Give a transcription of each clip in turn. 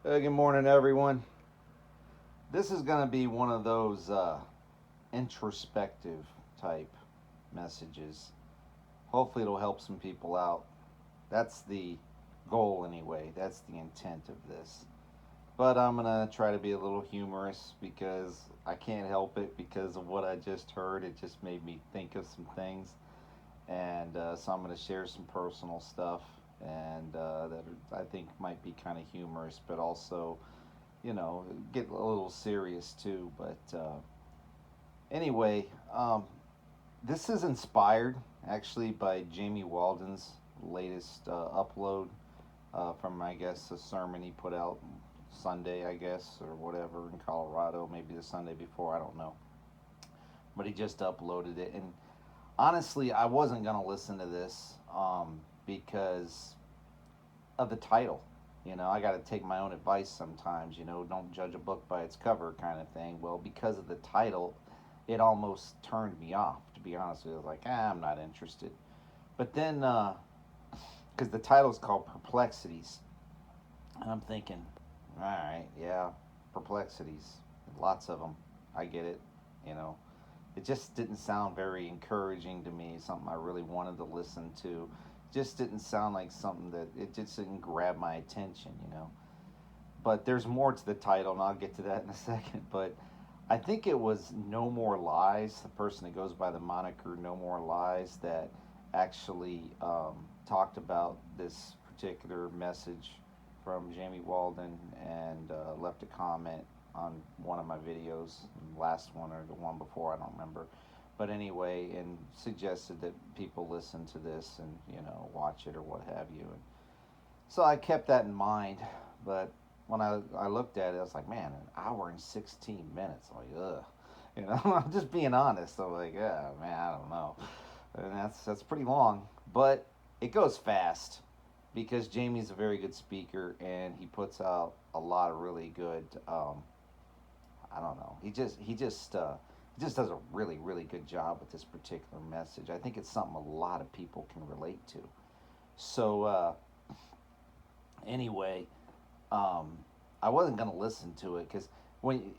Good morning, everyone. This is going to be one of those introspective type messages. Hopefully, it'll help some people out. That's the goal, anyway. That's the intent of this. But I'm going to try to be a little humorous because I can't help it because of what I just heard. It just made me think of some things. And so I'm going to share some personal stuff and that I think might be kind of humorous, but also get a little serious too. But anyway, this is inspired actually by Jamie Walden's latest upload from, I guess, a sermon he put out Sunday, I guess, or whatever in Colorado, maybe the Sunday before, I don't know. But he just uploaded it. And honestly, I wasn't going to listen to this because of the title. I got to take my own advice sometimes. Don't judge a book by its cover, kind of thing. Well, because of the title, it almost turned me off. To be honest with you, I was like, I'm not interested. But then, because the title is called Perplexities, and I'm thinking, all right, yeah, perplexities, lots of them. I get it. You know, it just didn't sound very encouraging to me. Something I really wanted to listen to. Just didn't sound like something that it just didn't grab my attention. But there's more to the title, and I'll get to that in a second. But I think it was No More Lies, the person that goes by the moniker No More Lies, that actually talked about this particular message from Jamie Walden and left a comment on one of my videos, last one or the one before, I don't remember. But anyway, and suggested that people listen to this and watch it or what have you. And so I kept that in mind. But when I looked at it, I was like, man, an hour and 16 minutes. I'm like, ugh. I'm just being honest. I'm like, yeah, man, I don't know. And that's pretty long. But it goes fast because Jamie's a very good speaker and he puts out a lot of really good. I don't know. He just does a really good job with this particular message. I think it's something a lot of people can relate to. So anyway, um, I wasn't gonna listen to it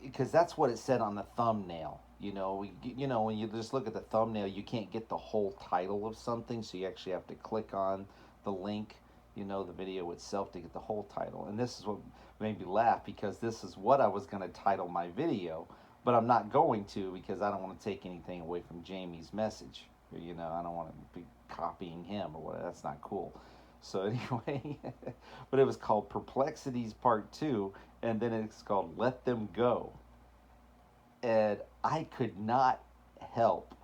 because that's what it said on the thumbnail. When you just look at the thumbnail, you can't get the whole title of something, so you actually have to click on the link, the video itself to get the whole title. And this is what made me laugh because this is what I was gonna title my video, but I'm not going to because I don't want to take anything away from Jamie's message. I don't want to be copying him or what. That's not cool. So anyway, but it was called Perplexities Part 2, and then it's called Let Them Go. And I could not help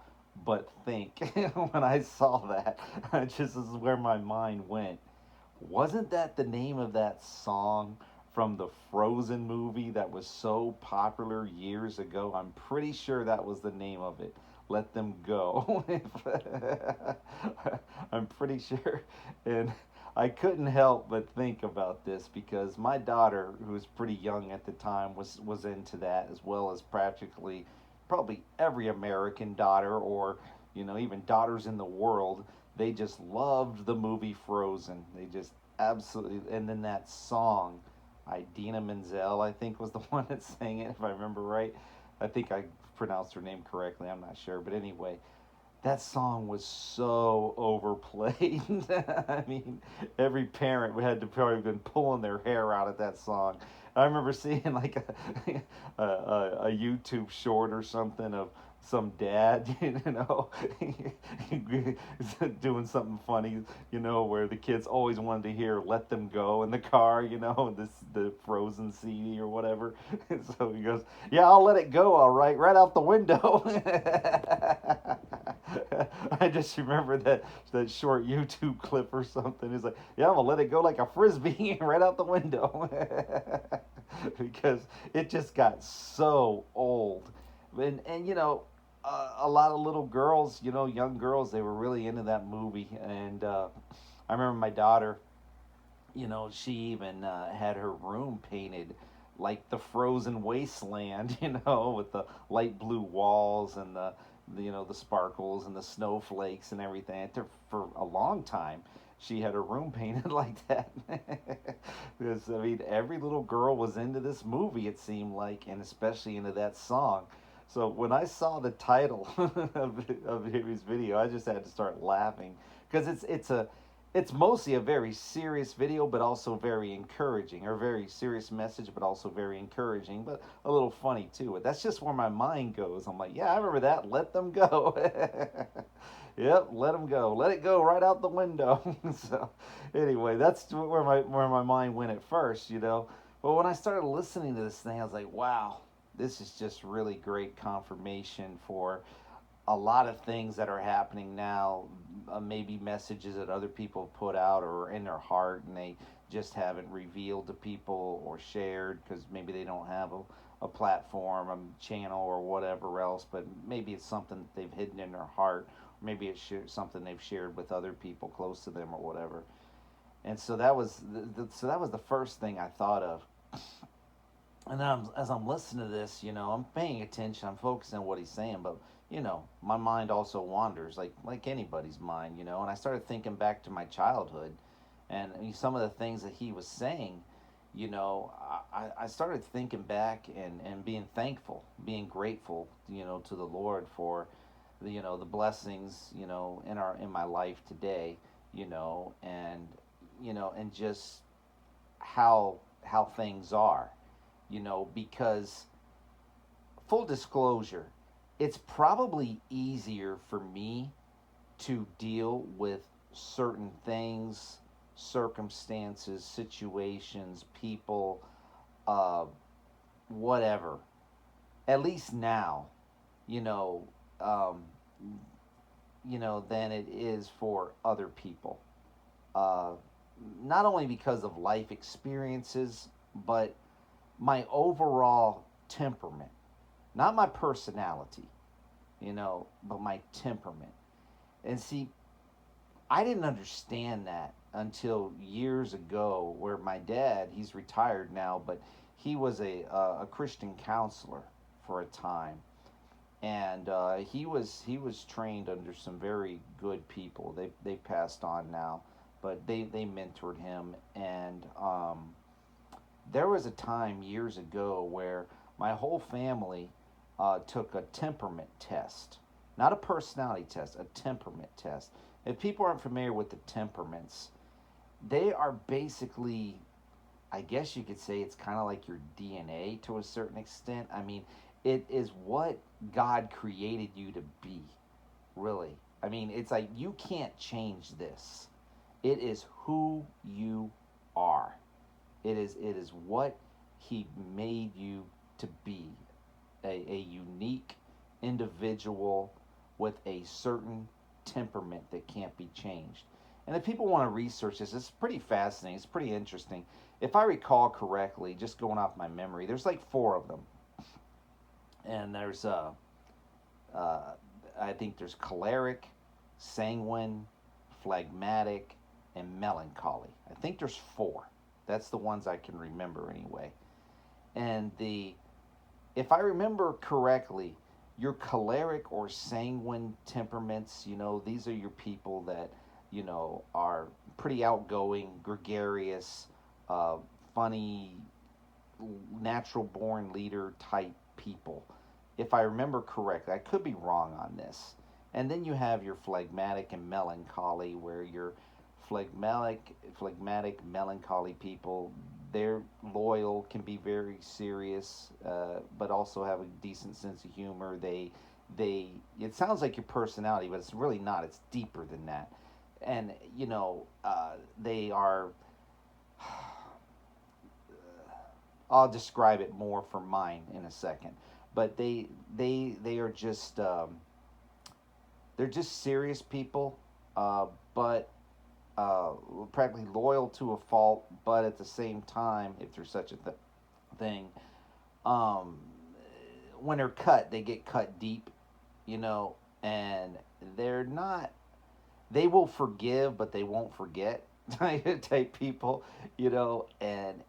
but think when I saw that, just is where my mind went. Wasn't that the name of that song from the Frozen movie that was so popular years ago? I'm pretty sure that was the name of it. Let Them Go. I'm pretty sure. And I couldn't help but think about this because my daughter, who was pretty young at the time, was into that, as well as practically probably every American daughter, or even daughters in the world. They just loved the movie Frozen. They just absolutely. And then that song, Idina Menzel, I think, was the one that sang it, if I remember right. I think I pronounced her name correctly. I'm not sure, but anyway, that song was so overplayed. I mean, every parent had to probably been pulling their hair out at that song. I remember seeing like a YouTube short or something of some dad, doing something funny, where the kids always wanted to hear "Let Them Go" in the car, the Frozen CD or whatever. So he goes, "Yeah, I'll let it go, all right out the window." I just remember that short YouTube clip or something. He's like, "Yeah, I'm gonna let it go like a frisbee right out the window," because it just got so old. And a lot of little girls, young girls, they were really into that movie. And I remember my daughter, she even had her room painted like the frozen wasteland, with the light blue walls and the sparkles and the snowflakes and everything. For a long time, she had her room painted like that. Because I mean, every little girl was into this movie. It seemed like, and especially into that song. So when I saw the title of his video, I just had to start laughing because it's mostly a very serious video, but also very encouraging, or very serious message, but also very encouraging, but a little funny too. But that's just where my mind goes. I'm like, yeah, I remember that. Let them go. Yep, let them go. Let it go right out the window. So, anyway, that's where my mind went at first, you know. But when I started listening to this thing, I was like, wow, this is just really great confirmation for a lot of things that are happening now. Maybe messages that other people put out or in their heart, and they just haven't revealed to people or shared because maybe they don't have a platform, a channel, or whatever else. But maybe it's something that they've hidden in their heart. Maybe it's something they've shared with other people close to them or whatever. And so that was the first thing I thought of. And then as I'm listening to this, I'm paying attention. I'm focusing on what he's saying, but my mind also wanders, like anybody's mind, And I started thinking back to my childhood, and some of the things that he was saying. I started thinking back and being thankful, being grateful, to the Lord for the blessings, in my life today, and just how things are, because full disclosure, it's probably easier for me to deal with certain things, circumstances, situations, people, uh, whatever. At least now, you know, um, than it is for other people. Uh, Not only because of life experiences, but my overall temperament, not my personality, but my temperament. And see, I didn't understand that until years ago, where my dad, he's retired now, but he was a Christian counselor for a time, and he was trained under some very good people. They passed on now, but they mentored him, and there was a time years ago where my whole family took a temperament test, not a personality test, a temperament test. If people aren't familiar with the temperaments, they are basically, I guess you could say, it's kind of like your DNA to a certain extent. I mean, it is what God created you to be, really. I mean, it's like you can't change this. It is who you are. It is what he made you to be, a unique individual with a certain temperament that can't be changed. And if people want to research this, it's pretty fascinating. It's pretty interesting. If I recall correctly, just going off my memory, there's like four of them, and there's uh, I think there's choleric, sanguine, phlegmatic, and melancholy. I think there's four. That's the ones I can remember anyway. And if I remember correctly, your choleric or sanguine temperaments, these are your people that, are pretty outgoing, gregarious, uh, funny, natural born leader type people. If I remember correctly, I could be wrong on this. And then you have your phlegmatic and melancholy, where your phlegmatic, melancholy people, they're loyal, can be very serious, but also have a decent sense of humor. They it sounds like your personality, but it's really not. It's deeper than that. And they are. I'll describe it more for mine in a second, but they are just they're just serious people, but practically loyal to a fault, but at the same time, if there's such a thing, um, when they're cut, they get cut deep, you know, and they're not. They will forgive, but they won't forget type people, and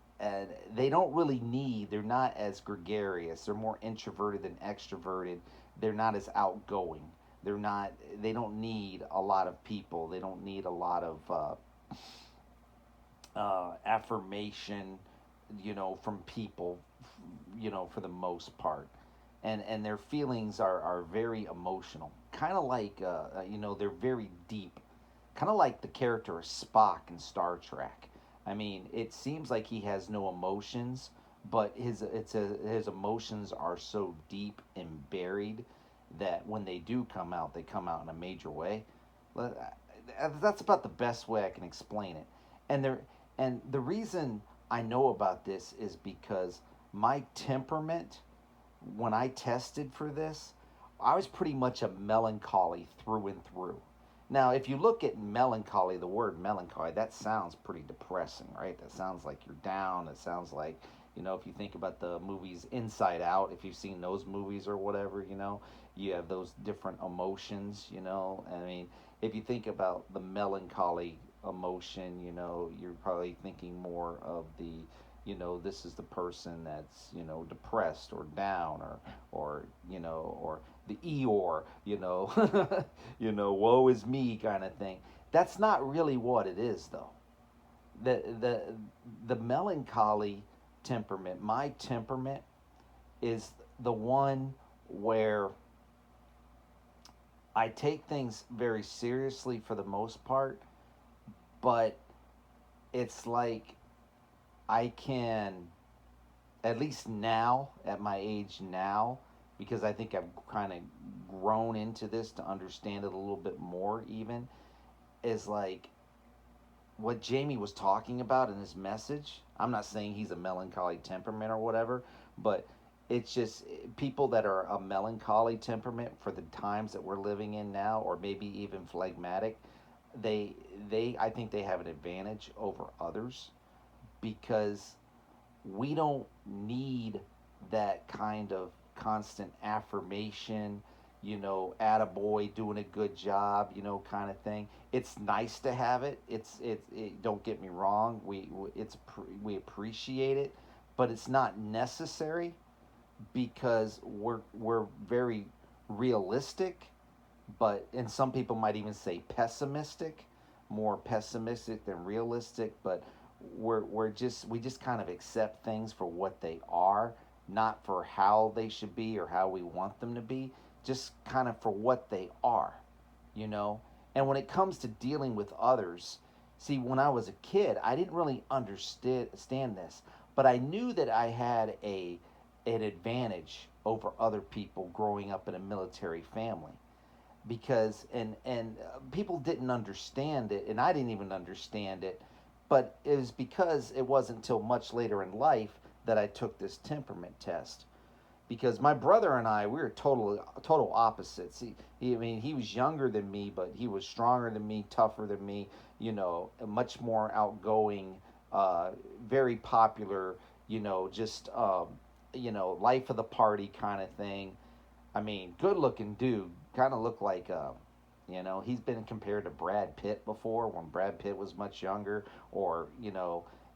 they don't really need. They're not as gregarious. They're more introverted than extroverted. They're not as outgoing. They're not. They don't need a lot of people. They don't need a lot of affirmation, from people, for the most part, and their feelings are very emotional, kind of like they're very deep, kind of like the character of Spock in Star Trek. I mean, it seems like he has no emotions, but his emotions are so deep and buried that when they do come out, they come out in a major way. That's about the best way I can explain it. And there, and the reason I know about this is because my temperament, when I tested for this, I was pretty much a melancholy through and through. Now, if you look at melancholy, the word melancholy, that sounds pretty depressing, right? That sounds like you're down. It sounds like, if you think about the movies Inside Out, if you've seen those movies or whatever, you have those different emotions. I mean, if you think about the melancholy emotion, you're probably thinking more of this is the person that's depressed or down or the Eeyore, woe is me kind of thing. That's not really what it is, though. The melancholy temperament, my temperament, is the one where I take things very seriously for the most part, but it's like I can, at least now, at my age now, because I think I've kind of grown into this to understand it a little bit more, even, is like what Jamie was talking about in his message. I'm not saying he's a melancholy temperament or whatever, but it's just people that are a melancholy temperament for the times that we're living in now, or maybe even phlegmatic. They I think they have an advantage over others because we don't need that kind of constant affirmation, attaboy, doing a good job, kind of thing. It's nice to have it. Don't get me wrong. We appreciate it, but it's not necessary because we're very realistic, but and some people might even say pessimistic, more pessimistic than realistic, but we just kind of accept things for what they are, not for how they should be or how we want them to be, just kind of for what they are, you know. And when it comes to dealing with others, see, when I was a kid, I didn't really understand this, but I knew that I had a an advantage over other people growing up in a military family because people didn't understand it, and I didn't even understand it, but it was because it wasn't until much later in life that I took this temperament test. Because my brother and I, we were total opposites. I mean, he was younger than me, but he was stronger than me, tougher than me. Much more outgoing, very popular. Just life of the party kind of thing. I mean, good looking dude. Kind of looked like, he's been compared to Brad Pitt before when Brad Pitt was much younger, or,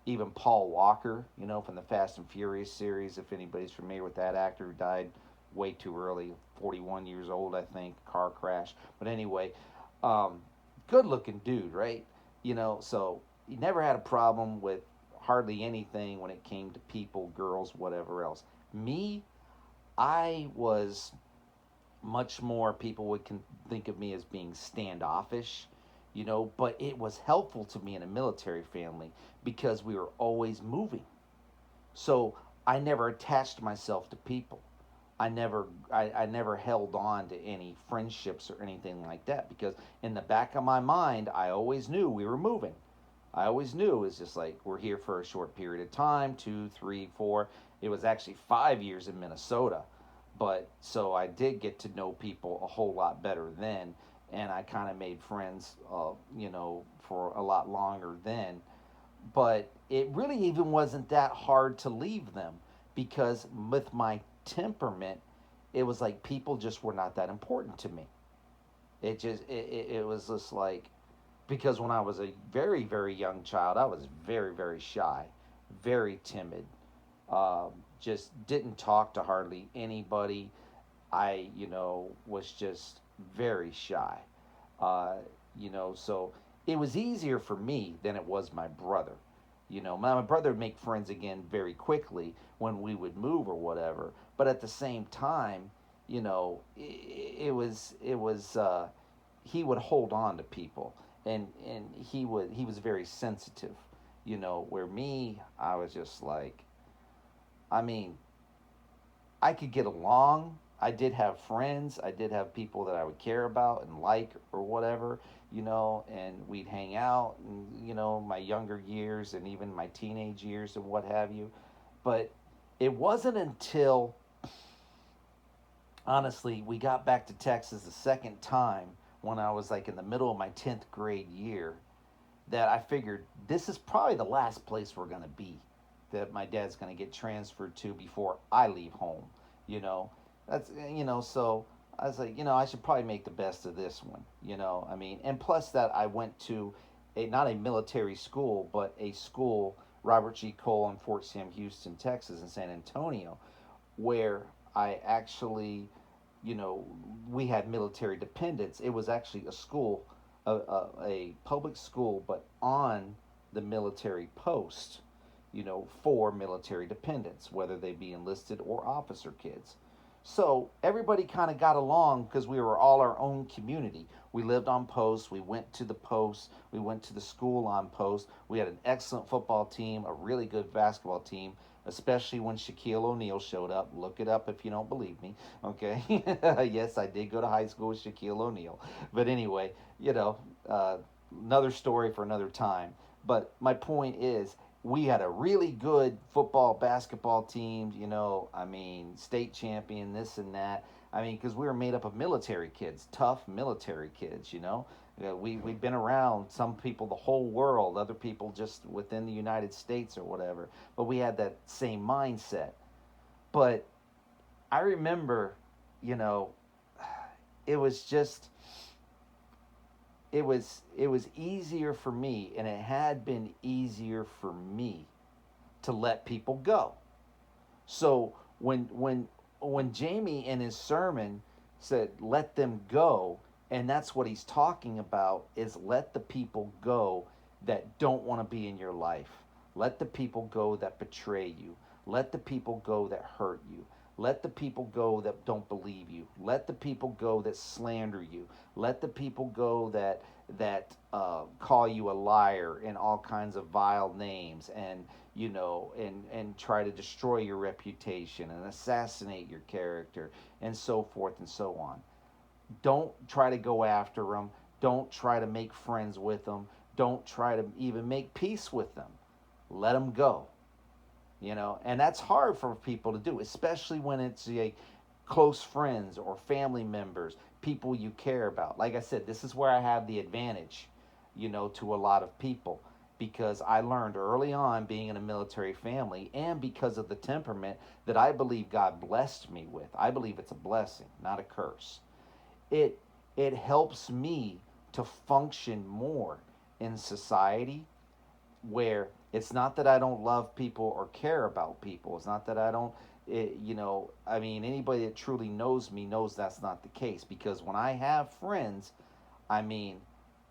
even Paul Walker, from the Fast and Furious series, if anybody's familiar with that actor who died way too early, 41 years old, I think, car crash. But anyway, um, good looking dude, right? So he never had a problem with hardly anything when it came to people, girls, whatever else. Me, I was much more, people would think of me as being standoffish, but it was helpful to me in a military family because we were always moving. So I never attached myself to people. I never held on to any friendships or anything like that because in the back of my mind I always knew we were moving. I always knew it was just like we're here for a short period of time, 2, 3, 4. It was actually 5 years in Minnesota, but so I did get to know people a whole lot better then, and I kind of made friends, for a lot longer then. But it really even wasn't that hard to leave them because with my temperament, it was like people just were not that important to me. It was just like because when I was a very very young child, I was very very shy, very timid, just didn't talk to hardly anybody. I was just very shy, so it was easier for me than it was my brother. My brother would make friends again very quickly when we would move or whatever. But at the same time, it was he would hold on to people, and he was very sensitive. Where me, I was just like, I mean, I could get along. I did have friends. I did have people that I would care about and like or whatever, and we'd hang out and, my younger years and even my teenage years and what have you. But it wasn't until, honestly, we got back to Texas the second time when I was like in the middle of my 10th grade year that I figured this is probably the last place we're going to be, that my dad's going to get transferred to before I leave home. You know, so I was like, I should probably make the best of this one. And plus that I went to not a military school, but a school, Robert G. Cole in Fort Sam Houston, Texas, in San Antonio, where I actually, we had military dependents. It was actually a school, a public school, but on the military post, for military dependents, whether they be enlisted or officer kids. So everybody kind of got along because we were all our own community. We lived on post. We went to the post. We went to the school on post. We had an excellent football team, a really good basketball team, especially when Shaquille O'Neal showed up. Look it up if you don't believe me. Okay. Yes, I did go to high school with Shaquille O'Neal. But anyway, another story for another time. But my point is, we had a really good football, basketball team, state champion, this and that. Because we were made up of military kids, tough military kids, we've been around, some people the whole world, other people just within the United States or whatever. But we had that same mindset. But I remember, you know, it was just it was easier for me, and it had been easier for me to let people go. So when Jamie in his sermon said let them go, and that's what he's talking about, is let the people go that don't want to be in your life. Let the people go that betray you. Let the people go that hurt you. Let the people go that don't believe you. Let the people go that slander you. Let the people go that call you a liar and all kinds of vile names, and and try to destroy your reputation and assassinate your character, and so forth and so on. Don't try to go after them. Don't try to make friends with them. Don't try to even make peace with them. Let them go. And that's hard for people to do, especially when it's close friends or family members, people you care about. Like I said, this is where I have the advantage, to a lot of people, because I learned early on, being in a military family, and because of the temperament that I believe God blessed me with. I believe it's a blessing, not a curse. It helps me to function more in society, where it's not that I don't love people or care about people. It's not that I don't, anybody that truly knows me knows that's not the case. Because when I have friends, I mean,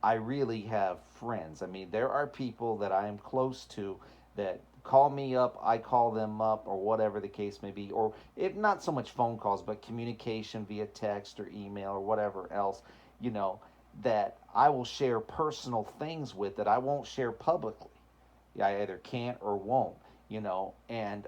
I really have friends. There are people that I am close to that call me up, I call them up, or whatever the case may be. Or if not so much phone calls, but communication via text or email or whatever else, that I will share personal things with that I won't share publicly. I either can't or won't, and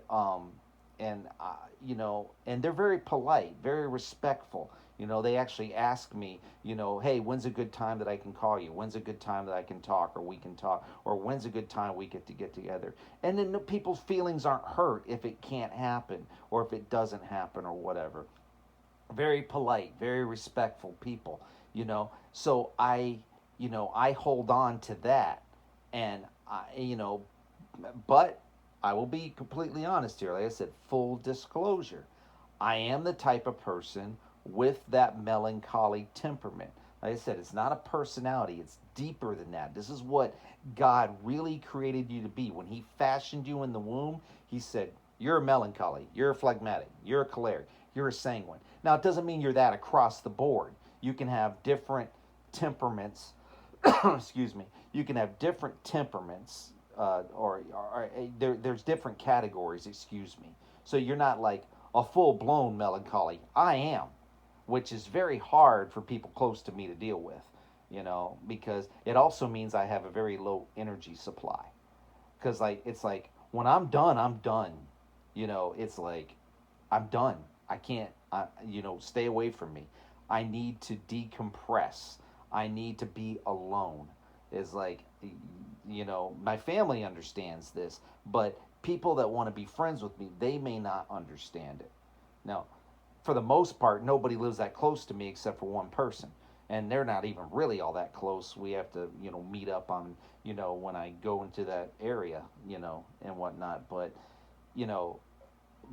they're very polite, very respectful. They actually ask me, hey, when's a good time that I can call you? When's a good time that I can talk, or we can talk, or when's a good time we get together? And then the people's feelings aren't hurt if it can't happen, or if it doesn't happen, or whatever. Very polite, very respectful people, So I hold on to that, and but I will be completely honest here. Like I said, full disclosure, I am the type of person with that melancholy temperament. Like I said, it's not a personality, it's deeper than that. This is what God really created you to be. When He fashioned you in the womb, He said, you're a melancholy, you're a phlegmatic, you're a choleric, you're a sanguine. Now, it doesn't mean you're that across the board. You can have different temperaments. Excuse me. You can have different temperaments, there's different categories. Excuse me. So you're not like a full blown melancholy. I am, which is very hard for people close to me to deal with, because it also means I have a very low energy supply. Because like it's like when I'm done, I'm done. It's like I'm done. I can't, stay away from me. I need to decompress. I need to be alone. Is like, my family understands this, but people that want to be friends with me, they may not understand it. Now, for the most part, nobody lives that close to me except for one person. And they're not even really all that close. We have to, meet up on, when I go into that area, and whatnot. You know,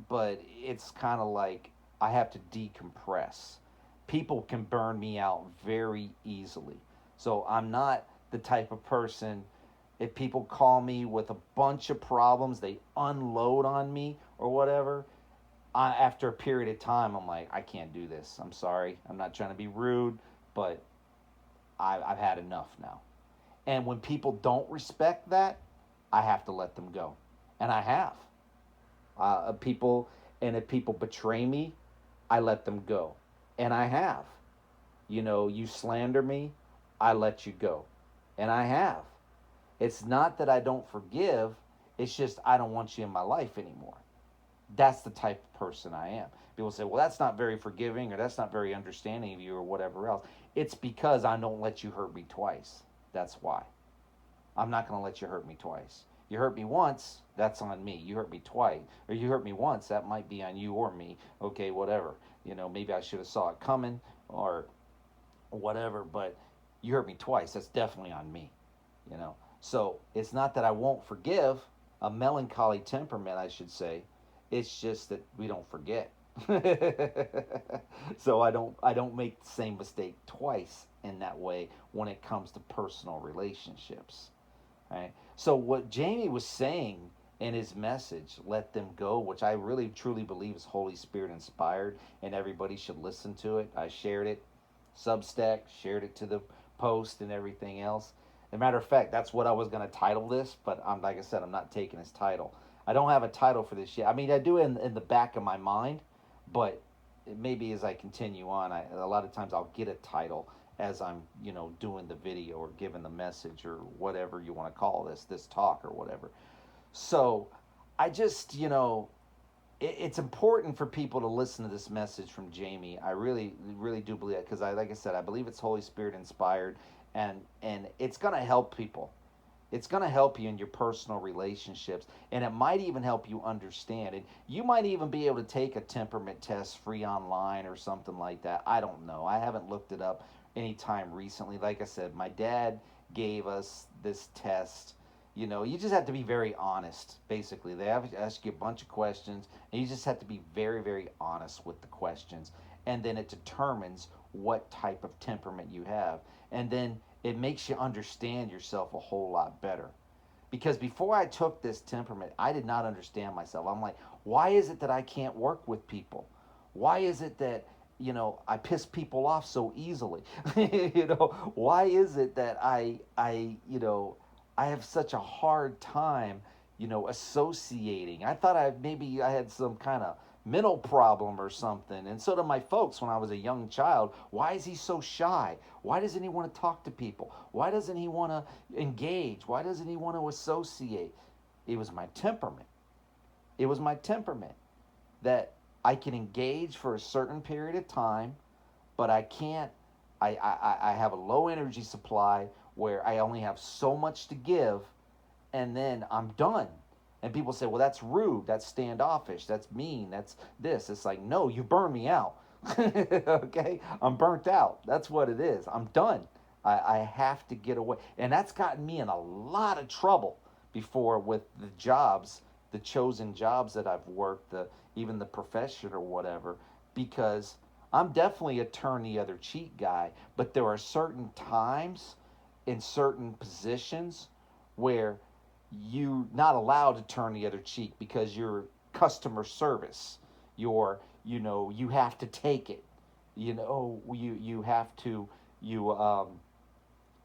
but it's kind of like I have to decompress. People can burn me out very easily. So I'm not the type of person, if people call me with a bunch of problems, they unload on me or whatever. After a period of time, I'm like, I can't do this. I'm sorry. I'm not trying to be rude, but I've had enough now. And when people don't respect that, I have to let them go. And I have. People, and if people betray me, I let them go. And I have. You slander me, I let you go. And I have. It's not that I don't forgive, it's just I don't want you in my life anymore. That's the type of person I am. People say, well, that's not very forgiving or that's not very understanding of you or whatever else. It's because I don't let you hurt me twice. That's why. I'm not going to let you hurt me twice. You hurt me once, that's on me. You hurt me twice, or you hurt me once, that might be on you or me. Okay, whatever. Maybe I should have saw it coming or whatever, but you hurt me twice, that's definitely on me. So it's not that I won't forgive, a melancholy temperament, I should say. It's just that we don't forget. So I don't make the same mistake twice in that way when it comes to personal relationships. Right? So what Jamie was saying in his message, "Let Them Go," which I really truly believe is Holy Spirit inspired, and everybody should listen to it. I shared it, Substack, shared it to the post and everything else. As a matter of fact, that's what I was going to title this, but like I said, I'm not taking his title. I don't have a title for this yet. I mean, I do in the back of my mind, but maybe as I continue on, a lot of times I'll get a title as I'm, doing the video or giving the message or whatever you want to call this talk or whatever. So I just, it's important for people to listen to this message from Jamie. I really, really do believe it because like I said, I believe it's Holy Spirit inspired, and it's gonna help people. It's gonna help you in your personal relationships, and it might even help you understand it. You might even be able to take a temperament test free online or something like that. I don't know. I haven't looked it up anytime recently. Like I said, my dad gave us this test. You just have to be very honest. Basically, they have to ask you a bunch of questions, and you just have to be very, very honest with the questions, and then it determines what type of temperament you have, and then it makes you understand yourself a whole lot better. Because before I took this temperament, I did not understand myself. I'm like, why is it that I can't work with people? Why is it that I piss people off so easily? Why is it that I have such a hard time, associating. I thought maybe I had some kind of mental problem or something. And so do my folks when I was a young child. Why is he so shy? Why doesn't he want to talk to people? Why doesn't he want to engage? Why doesn't he want to associate? It was my temperament. It was my temperament that I can engage for a certain period of time, but I can't. I have a low energy supply where I only have so much to give, and then I'm done. And people say, well, that's rude, that's standoffish, that's mean, that's this. It's like, no, you burn me out. Okay? I'm burnt out. That's what it is. I'm done. I have to get away. And that's gotten me in a lot of trouble before with the jobs, the chosen jobs that I've worked, even the profession or whatever, because I'm definitely a turn the other cheek guy, but there are certain times in certain positions where you're not allowed to turn the other cheek because you're customer service. You have to take it. You have to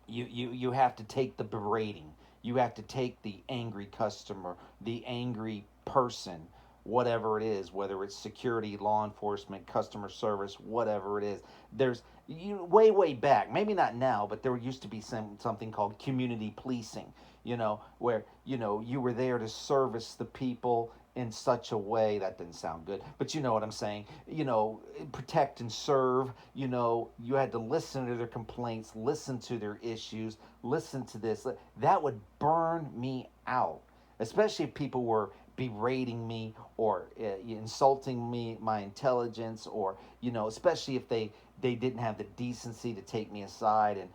you have to take the berating. You have to take the angry customer, the angry person, whatever it is, whether it's security, law enforcement, customer service, whatever it is. There's way back, maybe not now, but there used to be something called community policing, where you were there to service the people in such a way that didn't sound good, but you know what I'm saying. Protect and serve. You had to listen to their complaints, listen to their issues, listen to this. That would burn me out, especially if people were berating me or insulting me, my intelligence, or especially if they didn't have the decency to take me aside and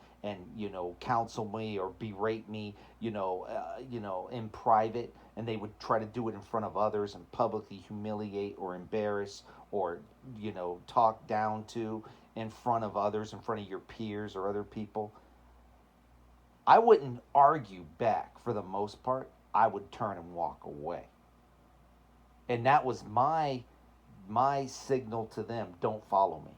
counsel me or berate me, in private, and they would try to do it in front of others and publicly humiliate or embarrass or talk down to in front of others, in front of your peers or other people. I wouldn't argue back for the most part. I would turn and walk away. And that was my signal to them. Don't follow me.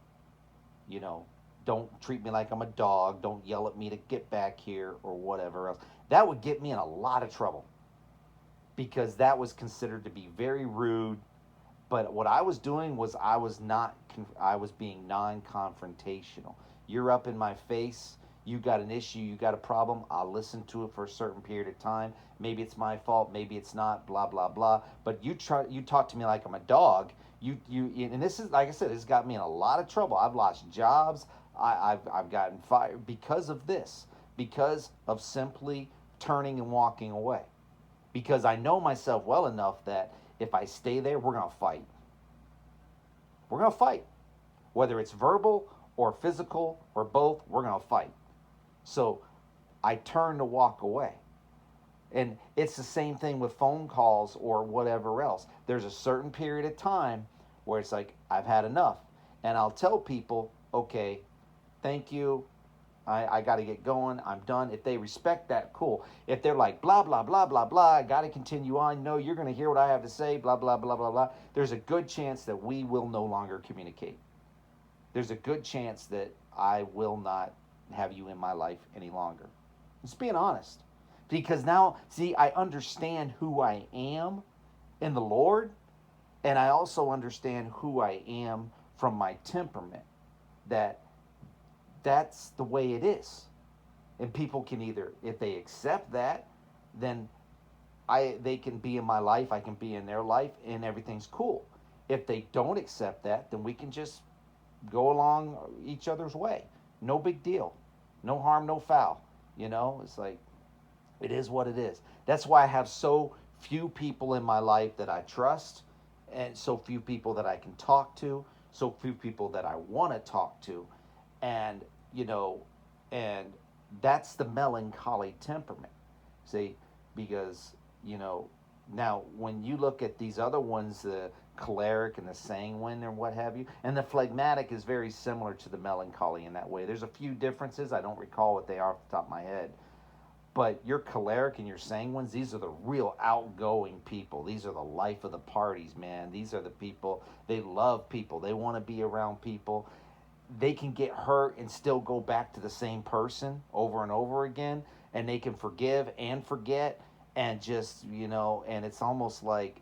You know, don't treat me like I'm a dog. Don't yell at me to get back here or whatever else. That would get me in a lot of trouble because that was considered to be very rude. But what I was doing was I was being non-confrontational. You're up in my face. You got an issue. You got a problem. I'll listen to it for a certain period of time. Maybe it's my fault. Maybe it's not. Blah blah blah. But you talk to me like I'm a dog. And this is, like I said, it's got me in a lot of trouble. I've lost jobs. I've gotten fired because of this. Because of simply turning and walking away. Because I know myself well enough that if I stay there, we're gonna fight. We're gonna fight. Whether it's verbal or physical or both, we're gonna fight. So I turn to walk away. And it's the same thing with phone calls or whatever else. There's a certain period of time where it's like, I've had enough. And I'll tell people, okay, thank you. I got to get going. I'm done. If they respect that, cool. If they're like, blah, blah, blah, blah, blah, I got to continue on. No, you're going to hear what I have to say, blah, blah, blah, blah, blah. There's a good chance that we will no longer communicate. There's a good chance that I will not have you in my life any longer. Just being honest. Because now, see, I understand who I am in the Lord, and I also understand who I am from my temperament. That's the way it is. And people can either, if they accept that, then they can be in my life, I can be in their life, and everything's cool. If they don't accept that, then we can just go along each other's way. No big deal. No harm, no foul. It's like, it is what it is. That's why I have so few people in my life that I trust, and so few people that I can talk to, so few people that I want to talk to. And, and that's the melancholy temperament. See, because, now when you look at these other ones, the choleric and the sanguine or what have you, and the phlegmatic is very similar to the melancholy in that way. There's a few differences. I don't recall what they are off the top of my head. But your choleric and your sanguines, these are the real outgoing people. These are the life of the parties, man. These are the people, they love people. They want to be around people. They can get hurt and still go back to the same person over and over again. And they can forgive and forget. And just, and it's almost like,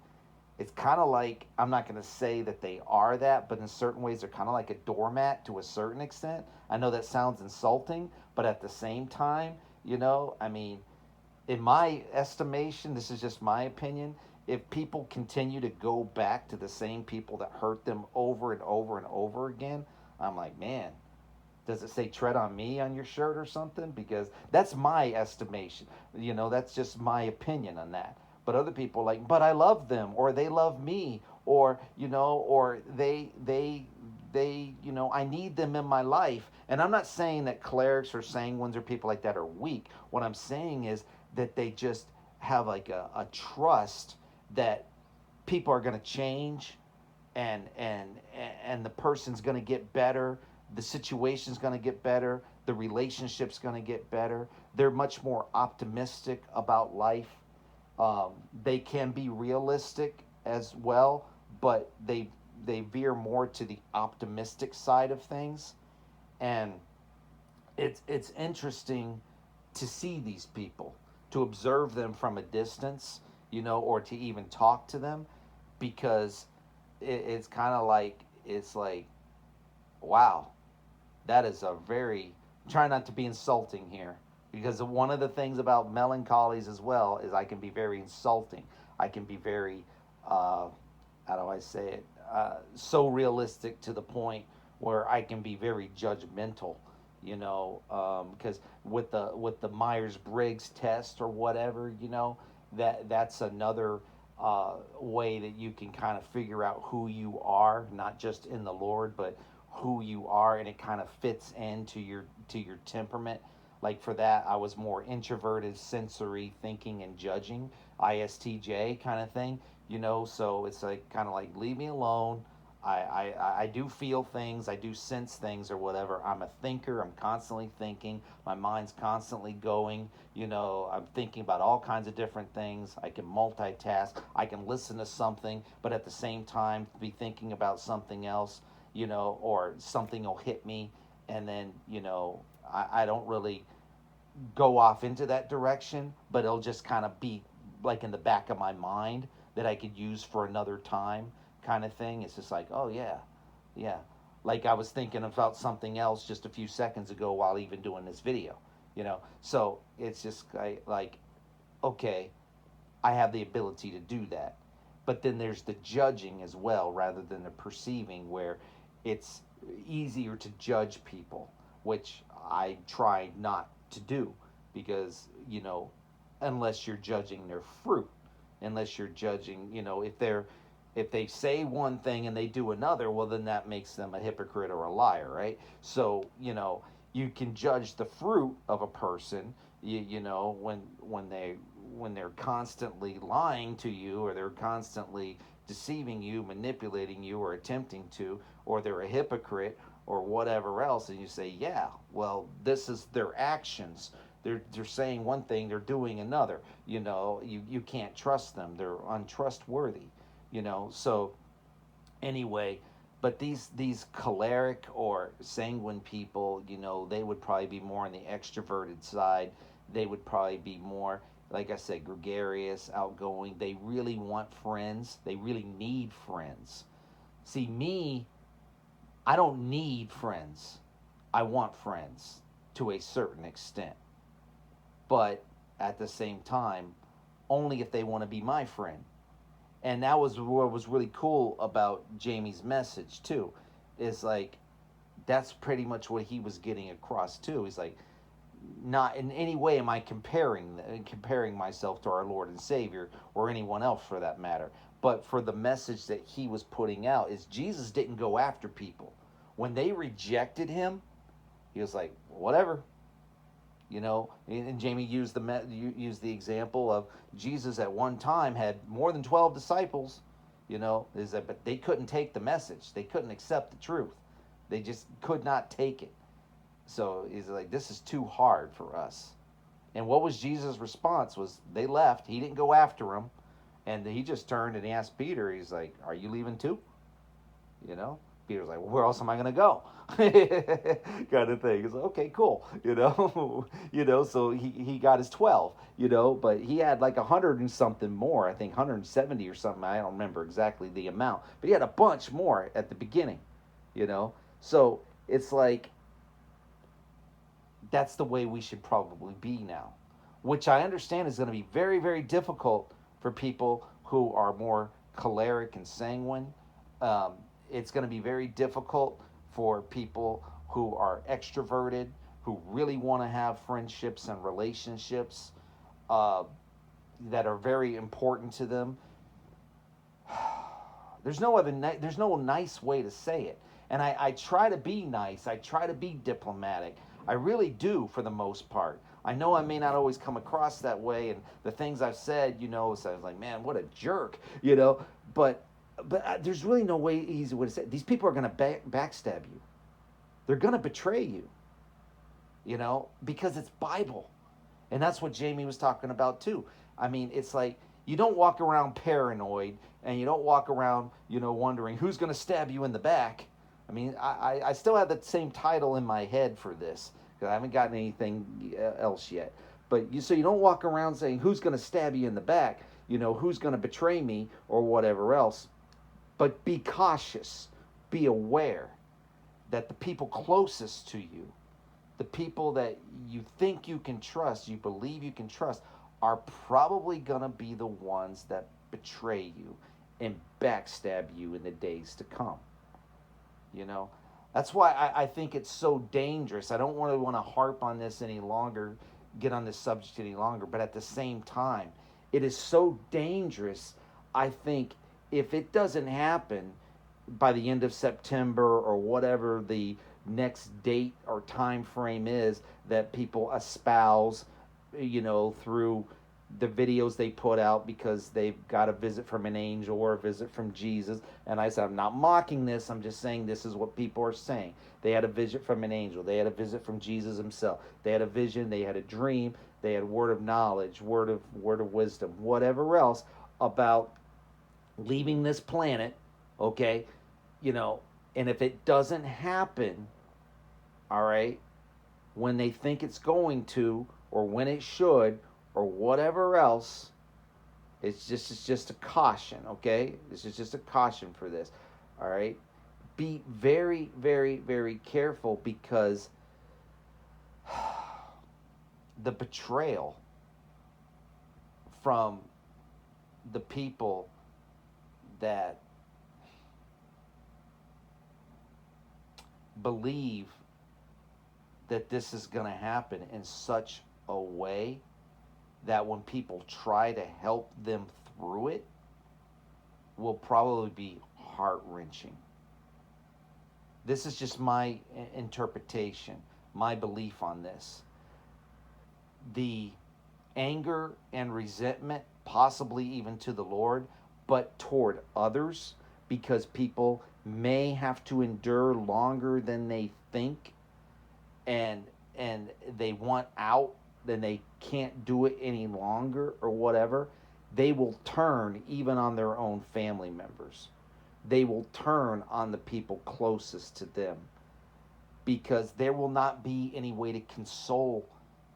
it's kind of like, I'm not going to say that they are that, but in certain ways, they're kind of like a doormat to a certain extent. I know that sounds insulting, but at the same time, I mean, in my estimation, this is just my opinion. If people continue to go back to the same people that hurt them over and over and over again, I'm like, man, does it say tread on me on your shirt or something? Because that's my estimation. That's just my opinion on that. But other people like, but I love them, or they love me, or, or they I need them in my life. And I'm not saying that clerics or sanguines or people like that are weak. What I'm saying is that they just have like a trust that people are going to change, and the person's going to get better, the situation's going to get better, the relationship's going to get better. They're much more optimistic about life. They can be realistic as well, but they veer more to the optimistic side of things. And it's interesting to see these people. to observe them from a distance, or to even talk to them, because it's kind of like, it's like, wow, that is a very, try not to be insulting here, because one of the things about melancholies as well is I can be very insulting. I can be very, how do I say it, so realistic to the point where I can be very judgmental, because with the Myers Briggs test or whatever, that's another way that you can kind of figure out who you are, not just in the Lord, but who you are, and it kind of fits into your temperament. Like for that, I was more introverted, sensory, thinking and judging, ISTJ kind of thing, So it's like kind of like, leave me alone. I do feel things, I do sense things or whatever. I'm a thinker. I'm constantly thinking. My mind's constantly going. I'm thinking about all kinds of different things. I can multitask. I can listen to something, but at the same time be thinking about something else, or something will hit me, and then, I don't really go off into that direction, but it'll just kind of be like in the back of my mind that I could use for another time, kind of thing. It's just like, oh yeah, yeah. Like I was thinking about something else just a few seconds ago while even doing this video, So it's just like, okay, I have the ability to do that. But then there's the judging as well, rather than the perceiving, where it's easier to judge people, which I try not to do, because, unless you're judging their fruit, unless you're judging, if they say one thing and they do another, well, then that makes them a hypocrite or a liar, right? So, you can judge the fruit of a person, when they're constantly lying to you, or they're constantly deceiving you, manipulating you, or attempting to, or they're a hypocrite or whatever else, and you say, yeah, well, this is their actions. They're saying one thing, they're doing another. You can't trust them. They're untrustworthy. So anyway, but these choleric or sanguine people, they would probably be more on the extroverted side. They would probably be more, like I said, gregarious, outgoing. They really want friends. They really need friends. See, me, I don't need friends. I want friends to a certain extent. But at the same time, only if they want to be my friend. And that was what was really cool about Jamie's message too, is like, that's pretty much what he was getting across too. He's like, not in any way am I comparing myself to our Lord and Savior, or anyone else for that matter. But for the message that he was putting out, is Jesus didn't go after people. When they rejected him, he was like, whatever. And Jamie used the example of Jesus at one time had more than 12 disciples. But they couldn't take the message. They couldn't accept the truth. They just could not take it. So he's like, this is too hard for us. And what was Jesus' response? Was they left. He didn't go after them, and he just turned and he asked Peter. He's like, "Are you leaving too?" Peter's like, well, where else am I gonna go? Kind of thing. It's like, okay, cool. So he got his 12. But he had like 100 and something more. I think 170 or something. I don't remember exactly the amount, but he had a bunch more at the beginning. So it's like, that's the way we should probably be now, which I understand is going to be very, very difficult for people who are more choleric and sanguine. It's going to be very difficult for people who are extroverted, who really want to have friendships and relationships that are very important to them. There's no nice way to say it. And I try to be nice. I try to be diplomatic. I really do, for the most part. I know I may not always come across that way, and the things I've said, so I was like, man, what a jerk, But there's really no easy way to say it. These people are going to backstab you. They're going to betray you, because it's Bible. And that's what Jamie was talking about too. I mean, it's like, you don't walk around paranoid, and you don't walk around, wondering who's going to stab you in the back. I mean, I still have that same title in my head for this, because I haven't gotten anything else yet. But so you don't walk around saying, who's going to stab you in the back? Who's going to betray me or whatever else. But be cautious. Be aware that the people closest to you, the people that you think you can trust, you believe you can trust, are probably going to be the ones that betray you and backstab you in the days to come. You know, that's why I think it's so dangerous. I don't really want to harp on this any longer, get on this subject any longer, but at the same time, it is so dangerous. I think if it doesn't happen by the end of September or whatever the next date or time frame is that people espouse, through the videos they put out because they've got a visit from an angel or a visit from Jesus. And I said, I'm not mocking this. I'm just saying this is what people are saying. They had a visit from an angel. They had a visit from Jesus himself. They had a vision. They had a dream. They had word of knowledge, word of wisdom, whatever else about leaving this planet. Okay, and if it doesn't happen, all right, when they think it's going to, or when it should, or whatever else, it's just a caution, okay? This is just a caution for this, all right? Be very, very, very careful because the betrayal from the people that believe that this is going to happen in such a way that when people try to help them through it will probably be heart-wrenching. This is just my interpretation, my belief on this. The anger and resentment, possibly even to the Lord, but toward others, because people may have to endure longer than they think, and they want out, then they can't do it any longer or whatever, they will turn even on their own family members. They will turn on the people closest to them because there will not be any way to console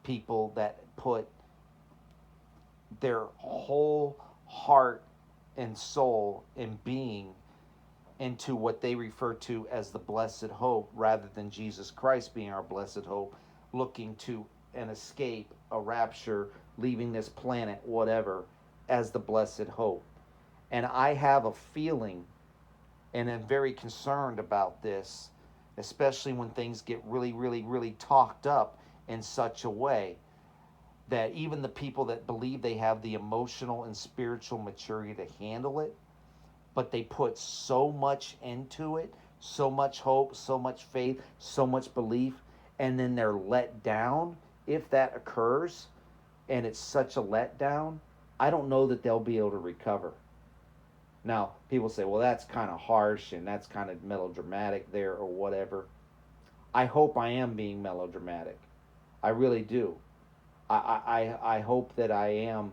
people that put their whole heart and soul and being into what they refer to as the blessed hope rather than Jesus Christ being our blessed hope, looking to an escape, a rapture, leaving this planet, whatever, as the blessed hope. And I have a feeling, and I'm very concerned about this, especially when things get really, really, really talked up in such a way that even the people that believe they have the emotional and spiritual maturity to handle it, but they put so much into it, so much hope, so much faith, so much belief, and then they're let down if that occurs, and it's such a letdown, I don't know that they'll be able to recover. Now, people say, well, that's kind of harsh and that's kind of melodramatic there or whatever. I hope I am being melodramatic. I really do. I hope that I am,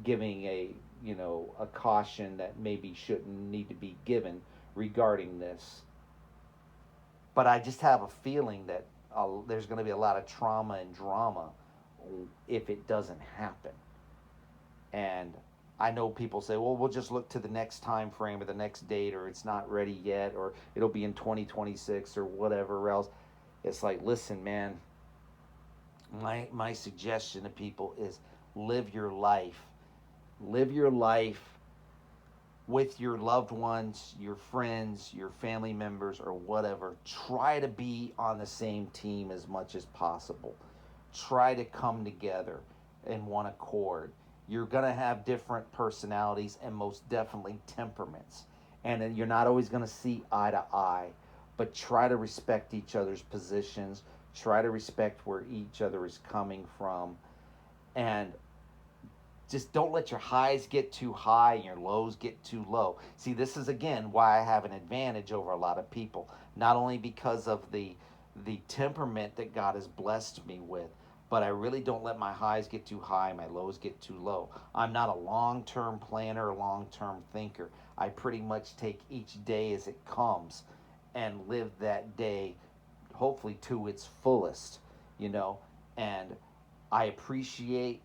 giving a caution that maybe shouldn't need to be given regarding this. But I just have a feeling that there's going to be a lot of trauma and drama if it doesn't happen. And I know people say, well, we'll just look to the next time frame or the next date, or it's not ready yet, or it'll be in 2026 or whatever else. It's like, listen, man, my suggestion to people is live your life. Live your life with your loved ones, your friends, your family members, or whatever. Try to be on the same team as much as possible. Try to come together in one accord. You're going to have different personalities and most definitely temperaments. And you're not always going to see eye to eye, but try to respect each other's positions. Try to respect where each other is coming from. And just don't let your highs get too high and your lows get too low. See, this is again why I have an advantage over a lot of people. Not only because of the temperament that God has blessed me with, but I really don't let my highs get too high, my lows get too low. I'm not a long-term planner, a long-term thinker. I pretty much take each day as it comes and live that day hopefully to its fullest, and I appreciate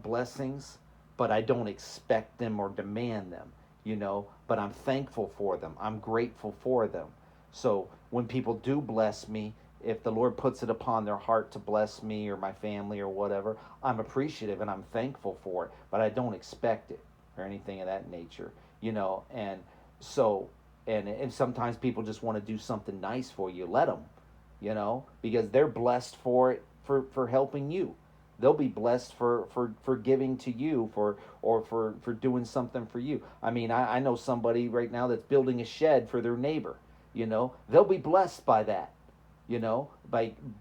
blessings, but I don't expect them or demand them, but I'm thankful for them. I'm grateful for them. So when people do bless me, if the Lord puts it upon their heart to bless me or my family or whatever, I'm appreciative and I'm thankful for it, but I don't expect it or anything of that nature, and so, and sometimes people just want to do something nice for you. Let them, because they're blessed for it, for helping you. They'll be blessed for giving to you, for doing something for you. I mean, I know somebody right now that's building a shed for their neighbor. They'll be blessed by that,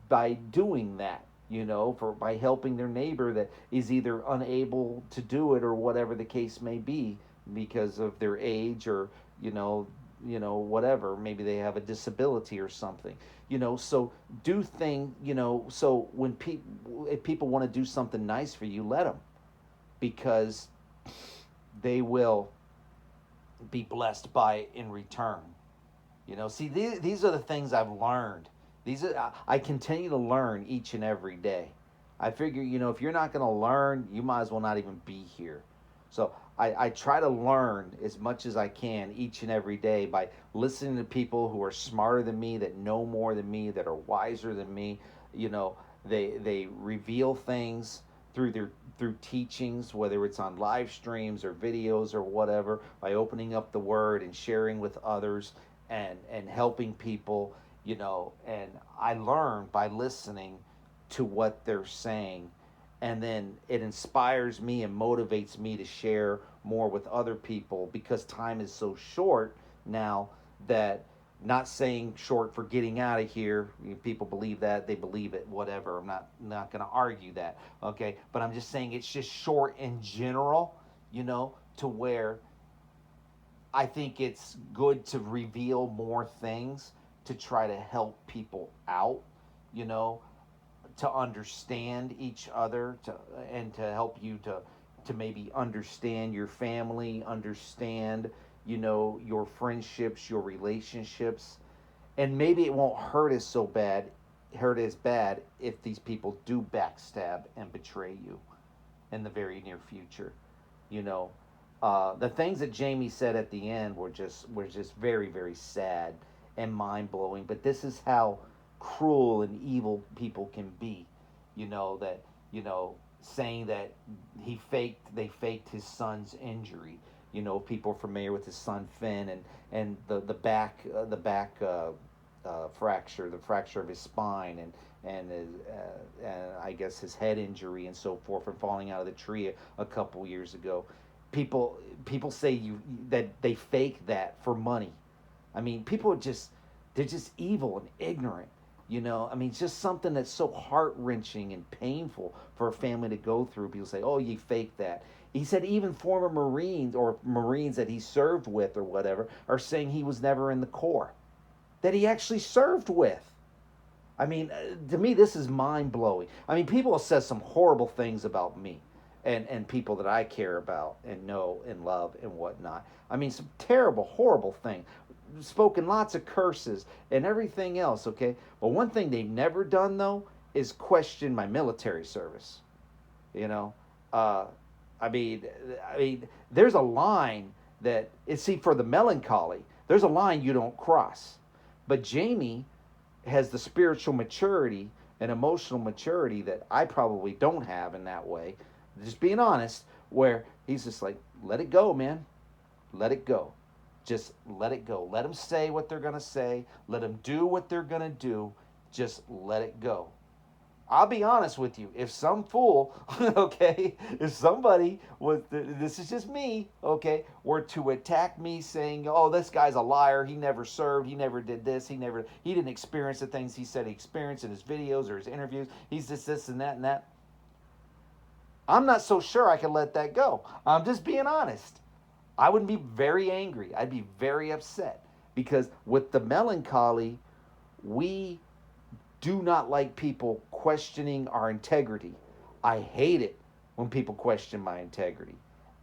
by doing that, for by helping their neighbor that is either unable to do it or whatever the case may be because of their age or whatever, maybe they have a disability or something, so do thing, so when people if people want to do something nice for you, let them, because they will be blessed by it in return. See, these are the things I've learned. I continue to learn each and every day. I figure, if you're not going to learn, you might as well not even be here. So I try to learn as much as I can each and every day by listening to people who are smarter than me, that know more than me, that are wiser than me. They reveal things through teachings, whether it's on live streams or videos or whatever, by opening up the word and sharing with others and helping people, and I learn by listening to what they're saying, and then it inspires me and motivates me to share more with other people, because time is so short now. That, not saying short for getting out of here, people believe that, they believe it, whatever, I'm not going to argue that, okay, but I'm just saying it's just short in general, to where I think it's good to reveal more things to try to help people out, you know, to understand each other, and to help you to maybe understand your family, understand, your friendships, your relationships, and maybe it won't hurt as bad if these people do backstab and betray you in the very near future. You know, the things that Jamie said at the end were just very, very sad and mind blowing. But this is how cruel and evil people can be. That saying that they faked his son's injury. People are familiar with his son Finn, and the back fracture, the fracture of his spine, and I guess his head injury and so forth from falling out of the tree a couple years ago. People say that they fake that for money. I mean, people they're just evil and ignorant. I mean, it's just something that's so heart wrenching and painful for a family to go through. People say, "Oh, you fake that." He said even former Marines or Marines that he served with or whatever are saying he was never in the Corps, that he actually served with. I mean, to me, this is mind blowing. I mean, people have said some horrible things about me, and people that I care about and know and love and whatnot. I mean, some terrible, horrible things. Spoken lots of curses and everything else, okay? But one thing they've never done, though, is question my military service. You know? Uh, I mean, there's a line see, for the melancholy, there's a line you don't cross. But Jamie has the spiritual maturity and emotional maturity that I probably don't have in that way. Just being honest, where he's just like, let it go, man. Let it go. Just let it go. Let them say what they're going to say. Let them do what they're going to do. Just let it go. I'll be honest with you. If some fool, okay, if somebody this is just me, okay, were to attack me saying, oh, this guy's a liar, he never served, he never did this, he didn't experience the things he said he experienced in his videos or his interviews, he's this and that and that, I'm not so sure I can let that go. I'm just being honest. I would be very angry. I'd be very upset, because with the melancholy, we do not like people questioning our integrity. I hate it when people question my integrity.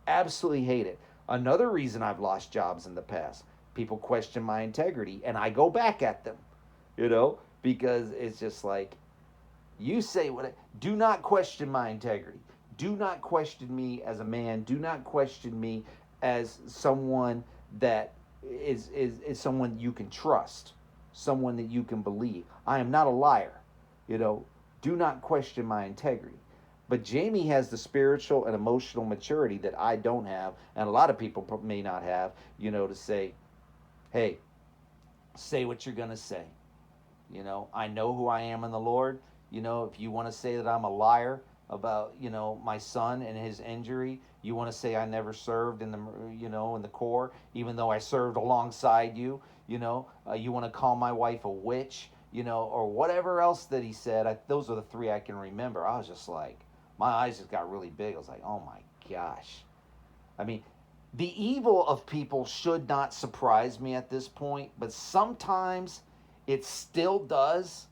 Absolutely hate it. Another reason I've lost jobs in the past, people question my integrity and I go back at them, because it's just like, You say what? Do not question my integrity. Do not question me as a man. Do not question me as someone that is someone you can trust, someone that you can believe. I am not a liar. You know, do not question my integrity. But Jamie has the spiritual and emotional maturity that I don't have, and a lot of people may not have, you know, to say, hey, say what you're going to say. You know, I know who I am in the Lord. You know, if you want to say that I'm a liar about, you know, my son and his injury, you want to say I never served in the, you know, in the Corps, even though I served alongside you, you want to call my wife a witch, you know, or whatever else that he said. Those are the three I can remember. I was just like, my eyes just got really big. I was like, oh my gosh. I mean, the evil of people should not surprise me at this point, but sometimes it still does,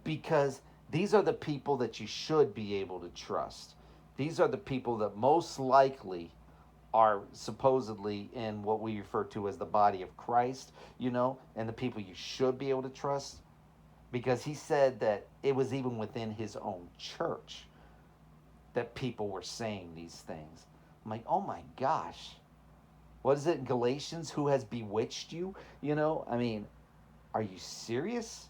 because these are the people that you should be able to trust. These are the people that most likely are supposedly in what we refer to as the body of Christ, you know, and the people you should be able to trust, because he said that it was even within his own church that people were saying these things. I'm like, oh my gosh. What is it in Galatians? Who has bewitched you? You know, I mean, are you serious?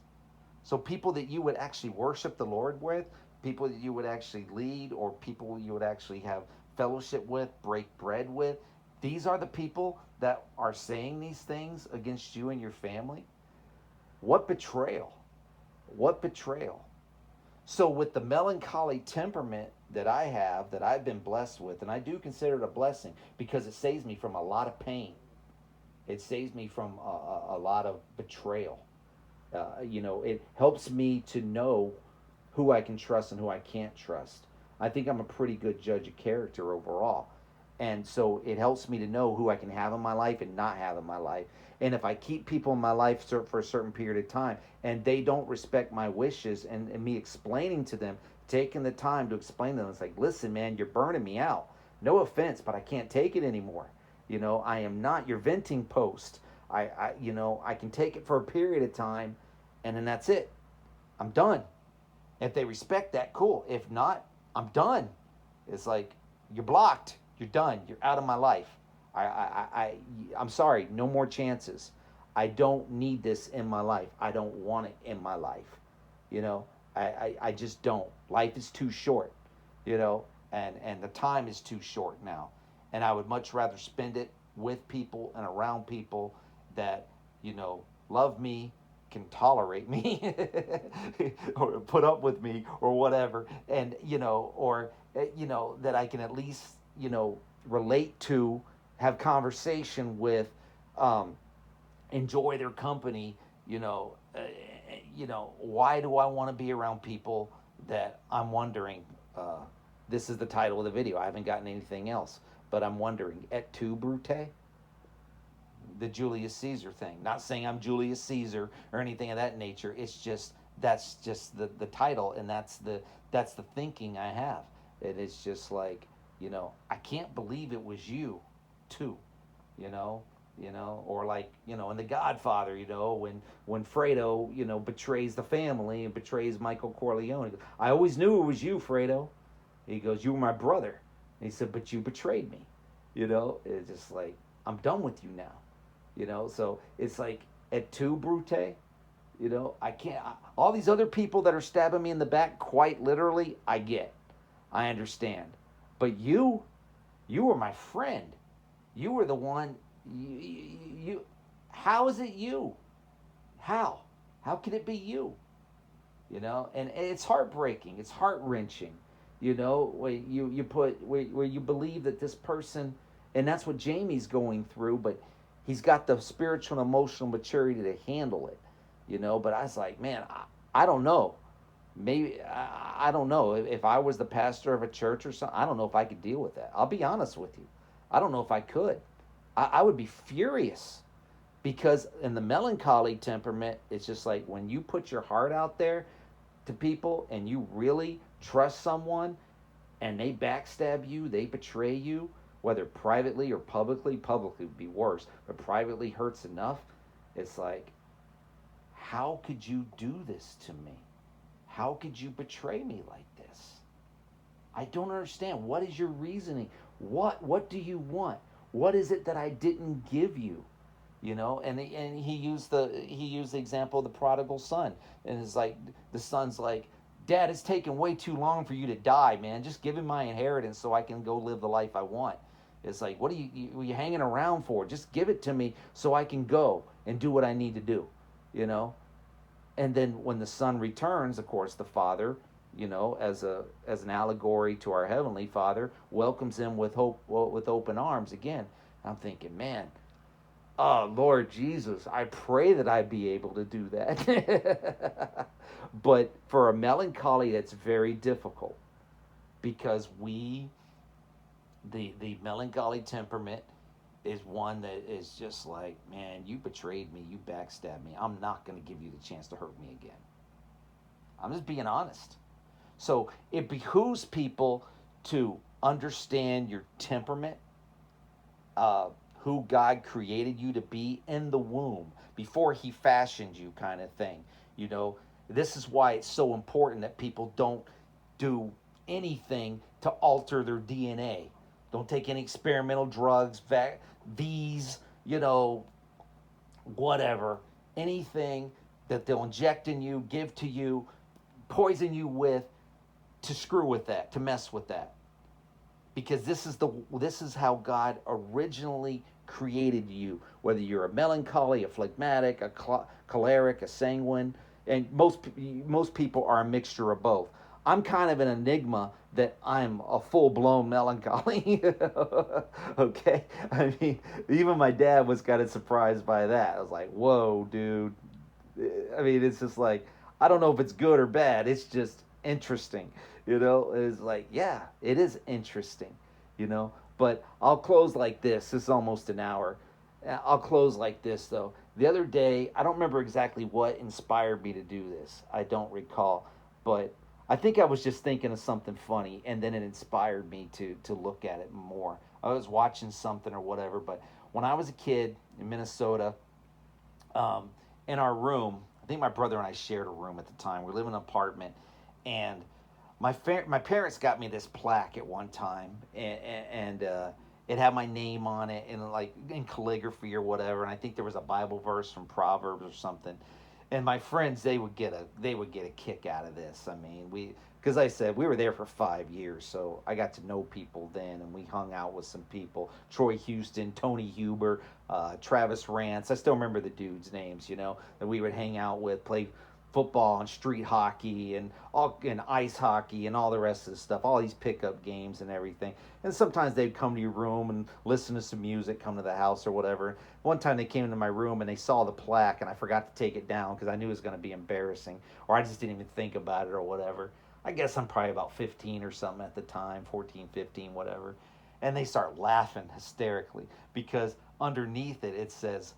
So people that you would actually worship the Lord with, people that you would actually lead, or people you would actually have fellowship with, break bread with, these are the people that are saying these things against you and your family? What betrayal. What betrayal. So with the melancholy temperament that I have, that I've been blessed with, and I do consider it a blessing because it saves me from a lot of pain. It saves me from a lot of betrayal. It helps me to know who I can trust and who I can't trust. I think I'm a pretty good judge of character overall. And so it helps me to know who I can have in my life and not have in my life. And if I keep people in my life for a certain period of time and they don't respect my wishes, and me explaining to them, taking the time to explain to them, it's like, listen, man, you're burning me out. No offense, but I can't take it anymore. You know, I am not your venting post. I can take it for a period of time, and then that's it. I'm done. If they respect that, cool. If not, I'm done. It's like, you're blocked. You're done. You're out of my life. I'm sorry. No more chances. I don't need this in my life. I don't want it in my life. You know, I just don't. Life is too short, you know, and the time is too short now. And I would much rather spend it with people and around people that, you know, love me, can tolerate me, or put up with me, or whatever, and that I can at least, relate to, have conversation with, um, enjoy their company. Why do I want to be around people that I'm wondering? This is the title of the video. I haven't gotten anything else, but I'm wondering, et tu, Brute? The Julius Caesar thing. Not saying I'm Julius Caesar or anything of that nature. It's just, that's just the title, and that's the thinking I have. And it's just like, I can't believe it was you, too. You know, or like, in The Godfather, when Fredo, betrays the family and betrays Michael Corleone. He goes, I always knew it was you, Fredo. He goes, you were my brother. And he said, but you betrayed me. It's just like, I'm done with you now. So it's like, et tu, Brute? I can't, all these other people that are stabbing me in the back, quite literally, I get. I understand. But you were my friend. You were the one, you how is it you? How? How can it be you? And it's heartbreaking. It's heart-wrenching. Where where you believe that this person, and that's what Jamie's going through, but he's got the spiritual and emotional maturity to handle it. But I was like, man, I don't know. Maybe I don't know if I was the pastor of a church or something. I don't know if I could deal with that. I'll be honest with you. I don't know if I could. I would be furious, because in the melancholy temperament, it's just like, when you put your heart out there to people and you really trust someone and they backstab you, they betray you, whether privately or publicly would be worse, but privately hurts enough. It's like, how could you do this to me? How could you betray me like this? I don't understand. What is your reasoning? What do you want? What is it that I didn't give you? You know, and he used the example of the prodigal son, and it's like the son's like, Dad, it's taking way too long for you to die, man. Just give him my inheritance so I can go live the life I want. It's like, what are you hanging around for? Just give it to me so I can go and do what I need to do, you know. And then when the son returns, of course, the father, you know, as an allegory to our heavenly Father, welcomes him with hope, with open arms again. I'm thinking, man, oh Lord Jesus, I pray that I be able to do that. But for a melancholy, that's very difficult because the melancholy temperament is one that is just like, man, you betrayed me, you backstabbed me. I'm not going to give you the chance to hurt me again. I'm just being honest. So it behooves people to understand your temperament, who God created you to be in the womb before He fashioned you, kind of thing. You know, this is why it's so important that people don't do anything to alter their DNA. Don't take any experimental drugs, V's, you know, whatever, anything that they'll inject in you, give to you, poison you with, to screw with that, to mess with that. Because this is how God originally created you. Whether you're a melancholy, a phlegmatic, a choleric, a sanguine, and most people are a mixture of both. I'm kind of an enigma that I'm a full-blown melancholy. Okay, I mean, even my dad was kind of surprised by that. I was like, "Whoa, dude!" I mean, it's just like, I don't know if it's good or bad. It's just interesting, you know. It's like, yeah, it is interesting, you know. But I'll close like this. It's almost an hour. I'll close like this though. The other day, I don't remember exactly what inspired me to do this. I don't recall, but I think I was just thinking of something funny, and then it inspired me to look at it more. I was watching something or whatever, but when I was a kid in Minnesota, um, in our room, I think my brother and I shared a room at the time. We lived in an apartment, and my parents got me this plaque at one time, and it had my name on it, and like in calligraphy or whatever. And I think there was a Bible verse from Proverbs or something. And my friends, they would get a kick out of this. I mean, because I said we were there for 5 years, so I got to know people then, and we hung out with some people: Troy Houston, Tony Huber, Travis Rance. I still remember the dudes' names, you know, that we would hang out with, play football and street hockey and ice hockey and all the rest of the stuff, all these pickup games and everything. And sometimes they'd come to your room and listen to some music, come to the house or whatever. One time they came into my room and they saw the plaque, and I forgot to take it down because I knew it was going to be embarrassing, or I just didn't even think about it or whatever. I guess I'm probably about 15 or something at the time, 14, 15, whatever. And they start laughing hysterically because underneath it, it says,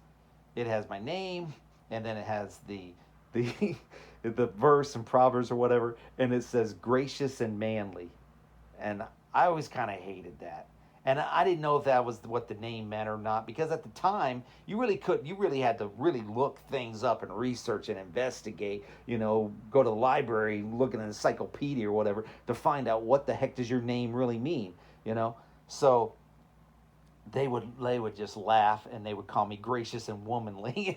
it has my name, and then it has the the verse in Proverbs or whatever, and it says gracious and manly. And I always kind of hated that. And I didn't know if that was what the name meant or not, because at the time you really had to really look things up and research and investigate, you know, go to the library, look at an encyclopedia or whatever to find out what the heck does your name really mean, you know. So they would just laugh, and they would call me gracious and womanly.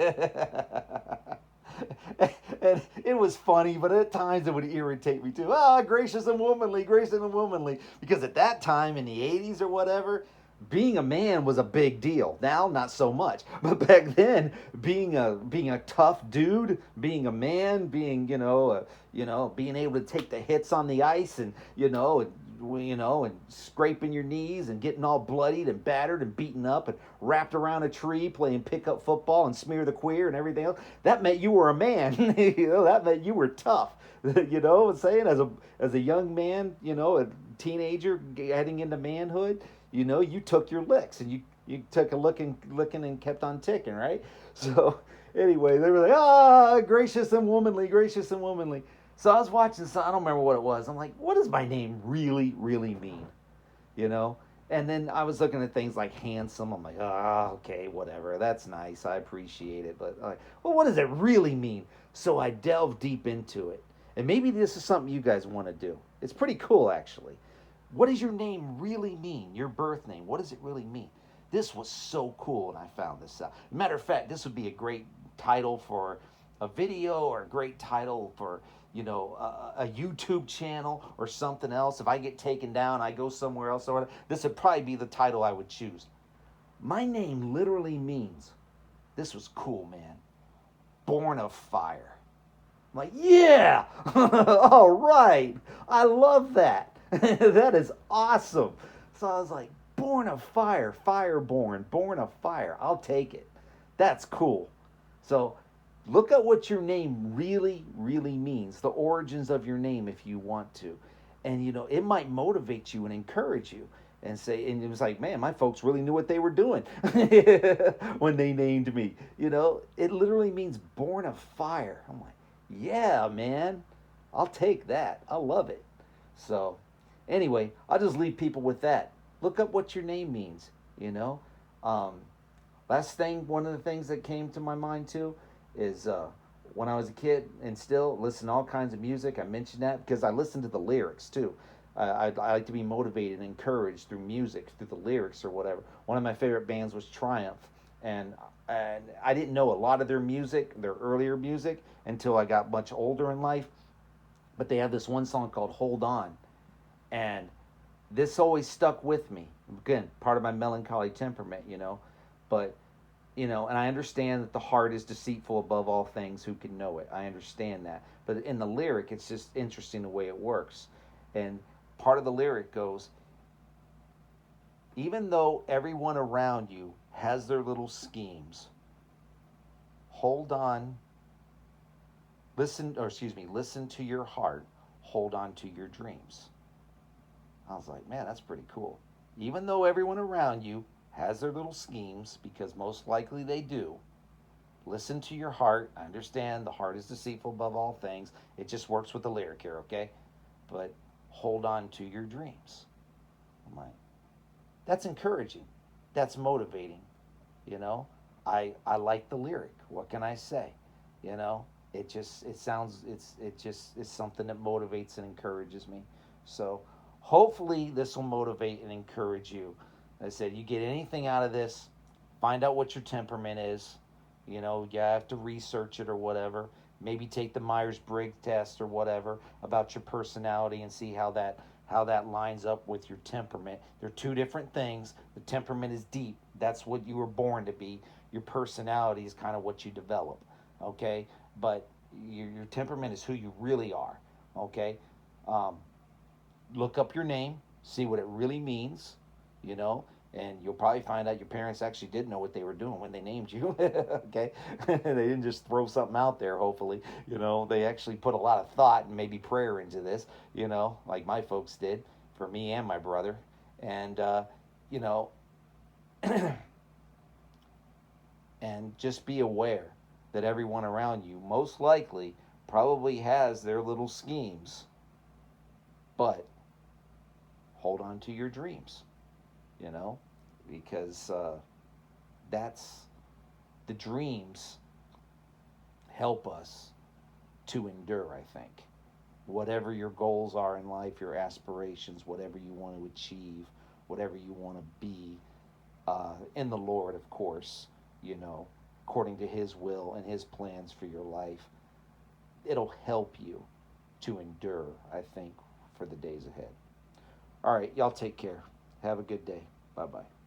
And it was funny, but at times it would irritate me too. Ah, gracious and womanly. Because at that time in the 80s or whatever, being a man was a big deal. Now, not so much. But back then, being a tough dude, being a man, being, being able to take the hits on the ice, and, and scraping your knees and getting all bloodied and battered and beaten up and wrapped around a tree playing pickup football and smear the queer and everything else. That meant you were a man. That meant you were tough. You know what I'm saying? As a young man, a teenager heading into manhood, you took your licks, and you took a licking and kept on ticking, right? So anyway, they were like, gracious and womanly, gracious and womanly. So I was watching, so I don't remember what it was. I'm like, what does my name really, really mean? And then I was looking at things like handsome. I'm like, okay, whatever. That's nice. I appreciate it. But well, what does it really mean? So I delved deep into it. And maybe this is something you guys want to do. It's pretty cool, actually. What does your name really mean? Your birth name. What does it really mean? This was so cool, and I found this out. Matter of fact, this would be a great title for a video, or a great title for, a YouTube channel or something else. If I get taken down, I go somewhere else or whatever, this would probably be the title I would choose. My name literally means, this was cool, man, born of fire. I'm like, yeah, all right, I love that. That is awesome. So I was like, born of fire, fireborn, born of fire. I'll take it. That's cool. So look at what your name really, really means, the origins of your name if you want to. And, it might motivate you and encourage you. And and it was like, man, my folks really knew what they were doing when they named me. It literally means born of fire. I'm like, yeah, man, I'll take that. I love it. So, anyway, I'll just leave people with that. Look up what your name means. You know. Last thing, one of the things that came to my mind too is when I was a kid and still listen to all kinds of music. I mentioned that because I listen to the lyrics too. I like to be motivated and encouraged through music, through the lyrics or whatever. One of my favorite bands was Triumph, and I didn't know a lot of their music, their earlier music, until I got much older in life. But they have this one song called "Hold On," and this always stuck with me. Again, part of my melancholy temperament. But and I understand that the heart is deceitful above all things. Who can know it? I understand that. But in the lyric, it's just interesting the way it works. And part of the lyric goes, even though everyone around you has their little schemes, hold on, listen to your heart, hold on to your dreams. I was like, man, that's pretty cool. Even though everyone around you has their little schemes, because most likely they do, listen to your heart. I understand the heart is deceitful above all things. It just works with the lyric here, okay? But hold on to your dreams. I'm like, that's encouraging. That's motivating. You know, I like the lyric. What can I say? You know, it's something that motivates and encourages me. So hopefully this will motivate and encourage you. I said, you get anything out of this, find out what your temperament is. You have to research it or whatever. Maybe take the Myers-Briggs test or whatever about your personality and see how that lines up with your temperament. They're two different things. The temperament is deep. That's what you were born to be. Your personality is kind of what you develop. Okay? But your temperament is who you really are. Okay? Um, Look up your name, see what it really means, you know, and you'll probably find out your parents actually did know what they were doing when they named you. Okay? They didn't just throw something out there, hopefully. They actually put a lot of thought and maybe prayer into this, like my folks did for me and my brother. And, you know, and just be aware that everyone around you most likely probably has their little schemes, but hold on to your dreams, you know, because that's the dreams help us to endure, I think. Whatever your goals are in life, your aspirations, whatever you want to achieve, whatever you want to be, in the Lord, of course, according to His will and His plans for your life, it'll help you to endure, I think, for the days ahead. All right, y'all take care. Have a good day. Bye bye.